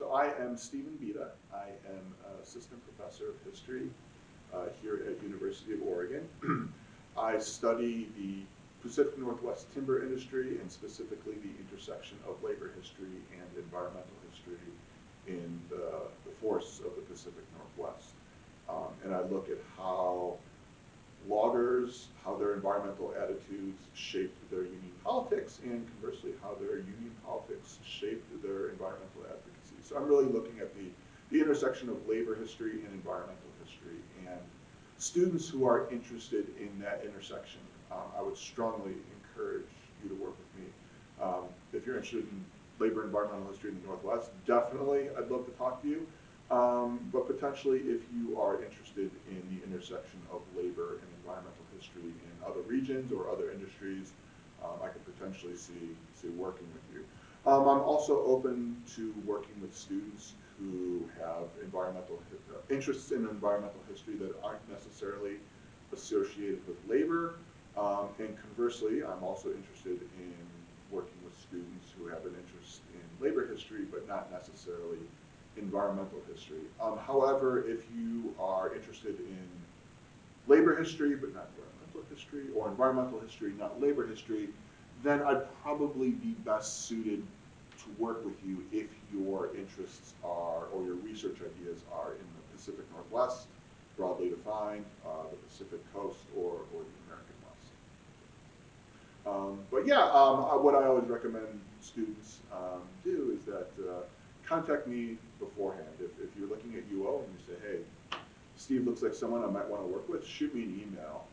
So I am Stephen Beda. I am an assistant professor of history here at University of Oregon. I study the Pacific Northwest timber industry and specifically the intersection of labor history and environmental history in the forests of the Pacific Northwest. And I look at how loggers, how their environmental attitudes shaped their union politics, and conversely, how their union politics shaped their environmental advocacy. So I'm really looking at the intersection of labor history and environmental history. And students who are interested in that intersection, I would strongly encourage you to work with me. If you're interested in labor and environmental history in the Northwest, definitely I'd love to talk to you. But potentially if you are interested in the intersection of labor and environmental history in other regions or other industries, I could potentially see working with you. I'm also open to working with students who have interests in environmental history that aren't necessarily associated with labor. And conversely, I'm also interested in working with students who have an interest in labor history, but not necessarily environmental history. However, if you are interested in labor history, but not environmental history, or environmental history, not labor history, then I'd probably be best suited to work with you if your interests are, or your research ideas are in the Pacific Northwest, broadly defined, the Pacific Coast, or the American West. But yeah, what I always recommend students do is that contact me beforehand. If you're looking at UO and you say, hey, Steve looks like someone I might want to work with, shoot me an email.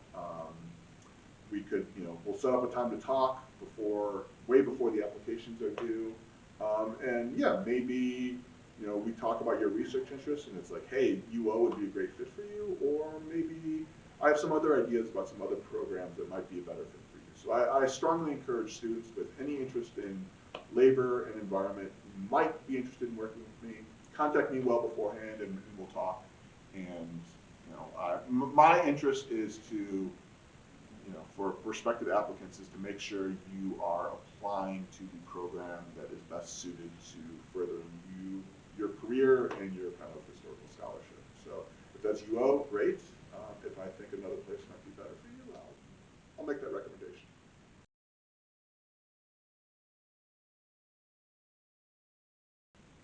We could, we'll set up a time to talk way before the applications are due. And yeah, maybe, we talk about your research interests and it's like, hey, UO would be a great fit for you, or maybe I have some other ideas about some other programs that might be a better fit for you. So I strongly encourage students with any interest in labor and environment who might be interested in working with me, contact me well beforehand and we'll talk. And my interest is to, for prospective applicants, is to make sure you are applying to the program that is best suited to further your career and your kind of historical scholarship. So if that's UO, great. If I think another place might be better for you, I'll make that recommendation.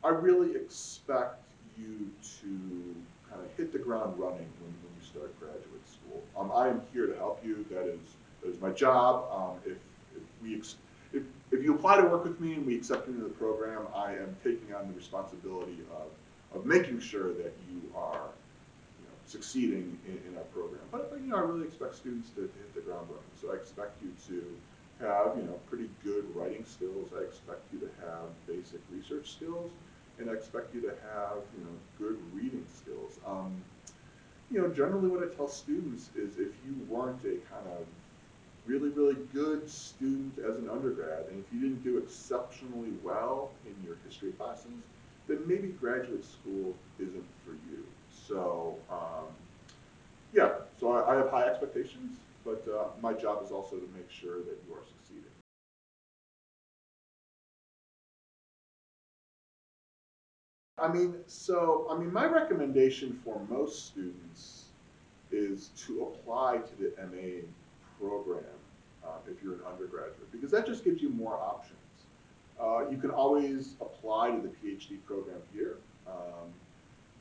I really expect you to kind of hit the ground running when you start graduate school. I am here to help you. That is my job. If you apply to work with me and we accept you into the program, I am taking on the responsibility of making sure that you are succeeding in our program. But I really expect students to hit the ground running. So I expect you to have pretty good writing skills. I expect you to have basic research skills, and I expect you to have good reading skills. Generally what I tell students is if you weren't a kind of really, really good student as an undergrad, and if you didn't do exceptionally well in your history classes, then maybe graduate school isn't for you. So yeah, so I have high expectations, but my job is also to make sure that you are succeeding. My recommendation for most students is to apply to the MA program if you're an undergraduate, because that just gives you more options. You can always apply to the PhD program here,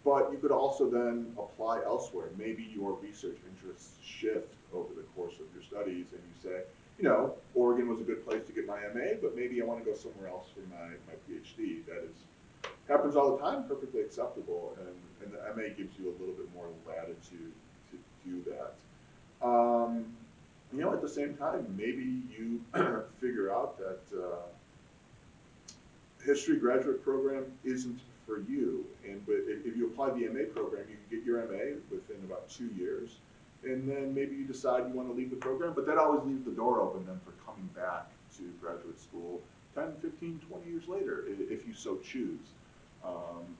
but you could also then apply elsewhere. Maybe your research interests shift over the course of your studies and you say, Oregon was a good place to get my MA, but maybe I want to go somewhere else for my PhD. That happens all the time, perfectly acceptable, and the MA gives you a little bit more latitude to do that. At the same time, maybe you figure out that history graduate program isn't for you, but if you apply the MA program, you can get your MA within about 2 years, and then maybe you decide you want to leave the program, but that always leaves the door open then for coming back to graduate school 10, 15, 20 years later, if you so choose.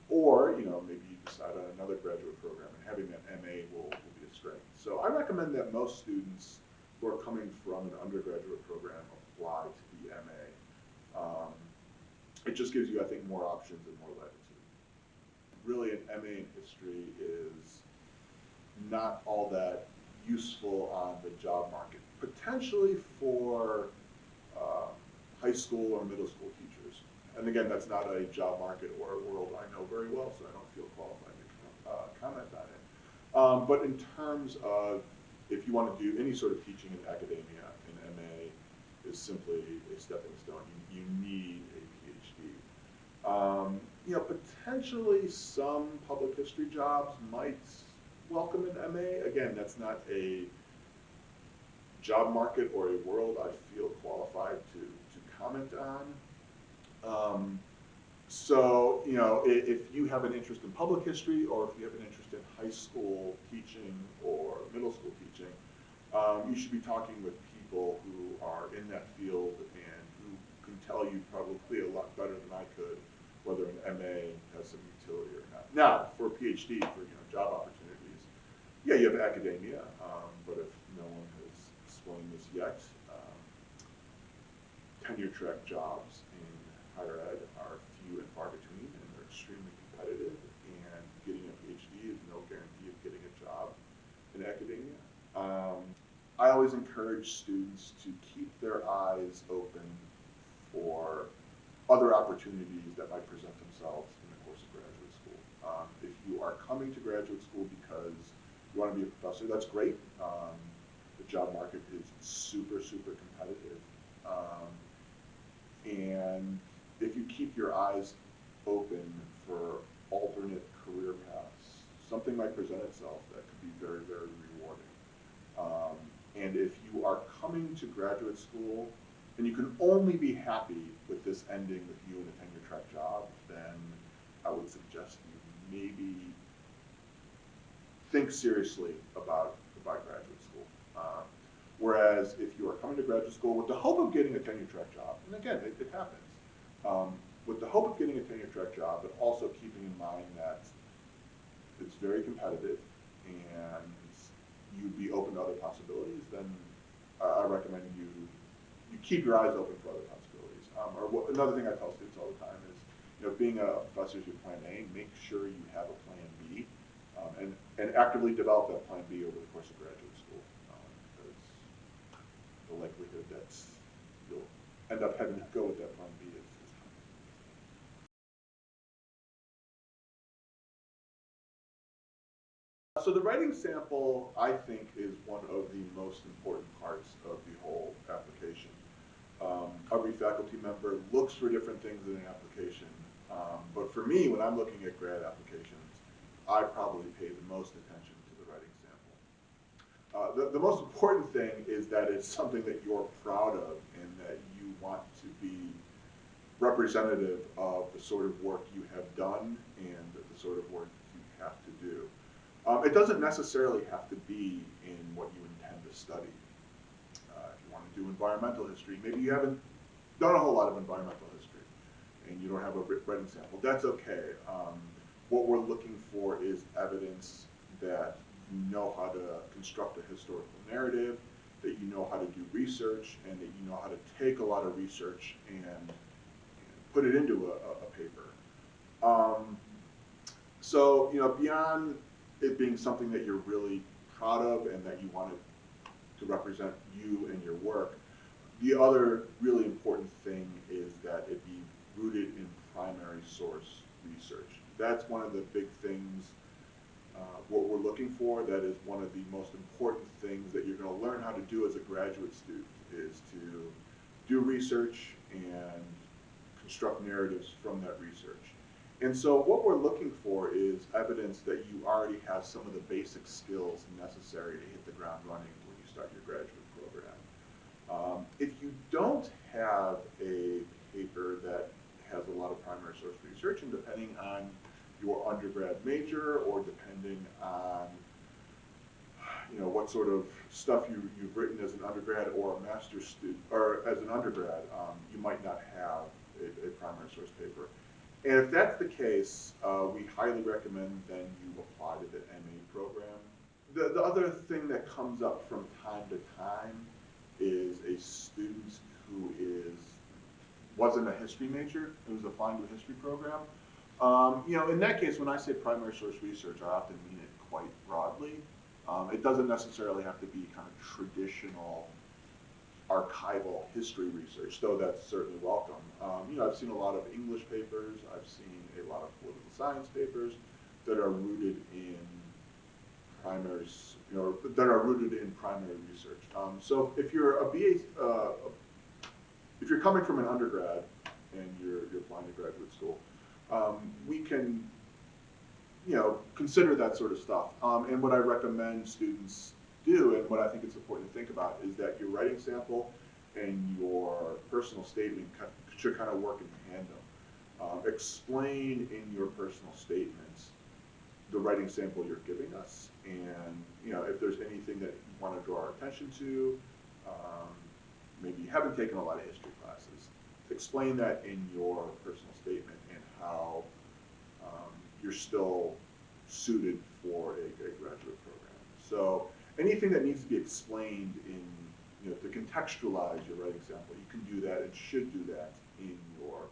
Or, maybe you decide on another graduate program, and having that MA will be a strength. So I recommend that most students who are coming from an undergraduate program apply to the MA. It just gives you, I think, more options and more latitude. really an MA in history is not all that useful on the job market, potentially for um, high school or middle school teachers. And again, that's not a job market or a world I know very well, so I don't feel qualified to comment on it. But in terms of if you want to do any sort of teaching in academia, an MA is simply a stepping stone. You need a PhD. Potentially some public history jobs might welcome an MA. Again, that's not a job market or a world I feel qualified to comment on. If you have an interest in public history or if you have an interest in high school teaching or middle school teaching, you should be talking with people who are in that field and who can tell you probably a lot better than I could whether an MA has some utility or not. Now, for a PhD, for job opportunities, yeah, you have academia, but if no one has explained this yet, tenure track jobs in higher ed are few and far between, and they're extremely competitive, and getting a PhD is no guarantee of getting a job in academia. I always encourage students to keep their eyes open for other opportunities that might present themselves in the course of graduate school. If you are coming to graduate school because you want to be a professor, that's great. The job market is super, super competitive. And if you keep your eyes open for alternate career paths, something might present itself that could be very, very rewarding. And if you are coming to graduate school and you can only be happy with this ending with you in a tenure track job, then I would suggest you maybe think seriously about graduate school. Whereas if you are coming to graduate school with the hope of getting a tenure track job, and again, it happens, with the hope of getting a tenure track job, but also keeping in mind that it's very competitive and you'd be open to other possibilities, then I recommend you keep your eyes open for other possibilities. Another thing I tell students all the time is, being a professor is your plan A. Make sure you have a plan B, and actively develop that plan B over the course of graduate school, because the likelihood that you'll end up having to go with that plan B is high. So the writing sample, I think, is one of the most important parts of the whole application. Every faculty member looks for different things in an application, but for me, when I'm looking at grad applications, I probably pay the most attention to the writing sample. The most important thing is that it's something that you're proud of and that you want to be representative of the sort of work you have done and the sort of work you have to do. It doesn't necessarily have to be in what you intend to study. If you want to do environmental history, maybe you haven't done a whole lot of environmental history and you don't have a writing sample. That's okay. What we're looking for is evidence that you know how to construct a historical narrative, that you know how to do research, and that you know how to take a lot of research and put it into a paper. Beyond it being something that you're really proud of and that you want to represent you and your work, the other really important thing is that it be rooted in primary source research. That's one of the big things, what we're looking for. That is one of the most important things that you're going to learn how to do as a graduate student, is to do research and construct narratives from that research. And so what we're looking for is evidence that you already have some of the basic skills necessary to hit the ground running when you start your graduate program. If you don't have a paper that has a lot of primary source research, and depending on your undergrad major or depending on what sort of stuff you've written as an undergrad or a master's student, or as an undergrad, you might not have a primary source paper. And if that's the case, we highly recommend then you apply to the MA program. The other thing that comes up from time to time is a student who wasn't a history major, who's applying to a history program. In that case, when I say primary source research, I often mean it quite broadly. It doesn't necessarily have to be kind of traditional archival history research, though that's certainly welcome. I've seen a lot of English papers, I've seen a lot of political science papers that are rooted in primary, that are rooted in primary research. So if you're a BA, if you're coming from an undergrad and you're applying to graduate school, we can, consider that sort of stuff. And what I recommend students do, and what I think it's important to think about, is that your writing sample and your personal statement should kind of work in tandem. Explain in your personal statements the writing sample you're giving us, and if there's anything that you want to draw our attention to, maybe you haven't taken a lot of history classes, explain that in your personal statement and how you're still suited for a graduate program. So anything that needs to be explained to contextualize your writing sample, you can do that and should do that in your